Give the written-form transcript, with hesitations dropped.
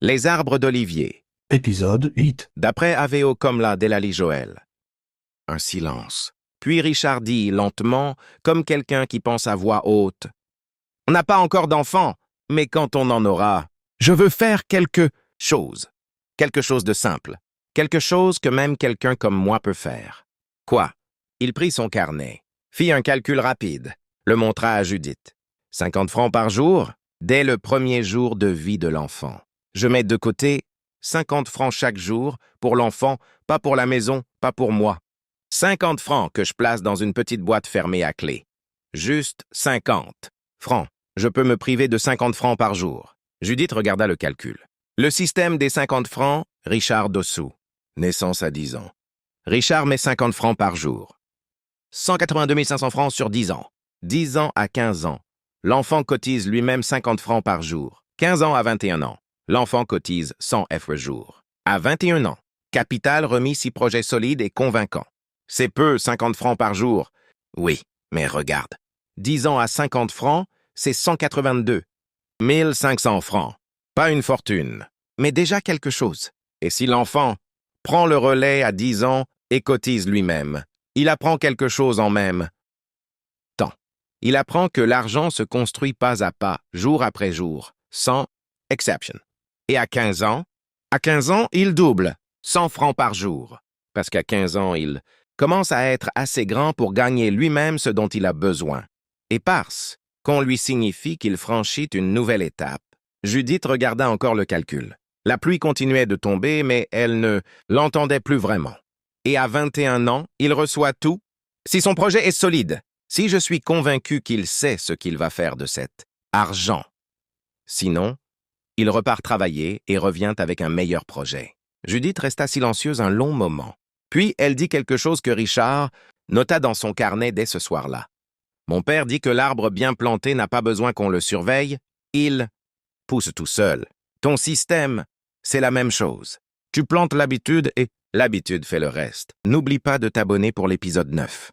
Les arbres d'olivier. Épisode 8. D'après Aveo Comla Delali Joël. Un silence. Puis Richard dit lentement, comme quelqu'un qui pense à voix haute. « On n'a pas encore d'enfant, mais quand on en aura, je veux faire quelque chose. Quelque chose de simple. Quelque chose que même quelqu'un comme moi peut faire. » Quoi? Il prit son carnet, fit un calcul rapide, le montra à Judith. 50 francs par jour, dès le premier jour de vie de l'enfant. Je mets de côté 50 francs chaque jour pour l'enfant, pas pour la maison, pas pour moi. 50 francs que je place dans une petite boîte fermée à clé. Juste 50 francs. Je peux me priver de 50 francs par jour. Judith regarda le calcul. Le système des 50 francs, Richard Dossou. Naissance à 10 ans. Richard met 50 francs par jour. 182 500 francs sur 10 ans. 10 ans à 15 ans. L'enfant cotise lui-même 50 francs par jour. 15 ans à 21 ans. L'enfant cotise 100 F jour. À 21 ans, capital remis si projet solide et convaincant. C'est peu, 50 francs par jour. Oui, mais regarde. 10 ans à 50 francs, c'est 182. 1500 francs. Pas une fortune, mais déjà quelque chose. Et si l'enfant prend le relais à 10 ans et cotise lui-même, il apprend quelque chose en même temps. Il apprend que l'argent se construit pas à pas, jour après jour, sans exception. Et à 15 ans, il double, 100 francs par jour. Parce qu'à 15 ans, il commence à être assez grand pour gagner lui-même ce dont il a besoin. Et parce qu'on lui signifie qu'il franchit une nouvelle étape. Judith regarda encore le calcul. La pluie continuait de tomber, mais elle ne l'entendait plus vraiment. Et à 21 ans, il reçoit tout. Si son projet est solide, si je suis convaincu qu'il sait ce qu'il va faire de cet argent. Sinon, il repart travailler et revient avec un meilleur projet. Judith resta silencieuse un long moment. Puis elle dit quelque chose que Richard nota dans son carnet dès ce soir-là. Mon père dit que l'arbre bien planté n'a pas besoin qu'on le surveille. Il pousse tout seul. Ton système, c'est la même chose. Tu plantes l'habitude et l'habitude fait le reste. N'oublie pas de t'abonner pour l'épisode 9.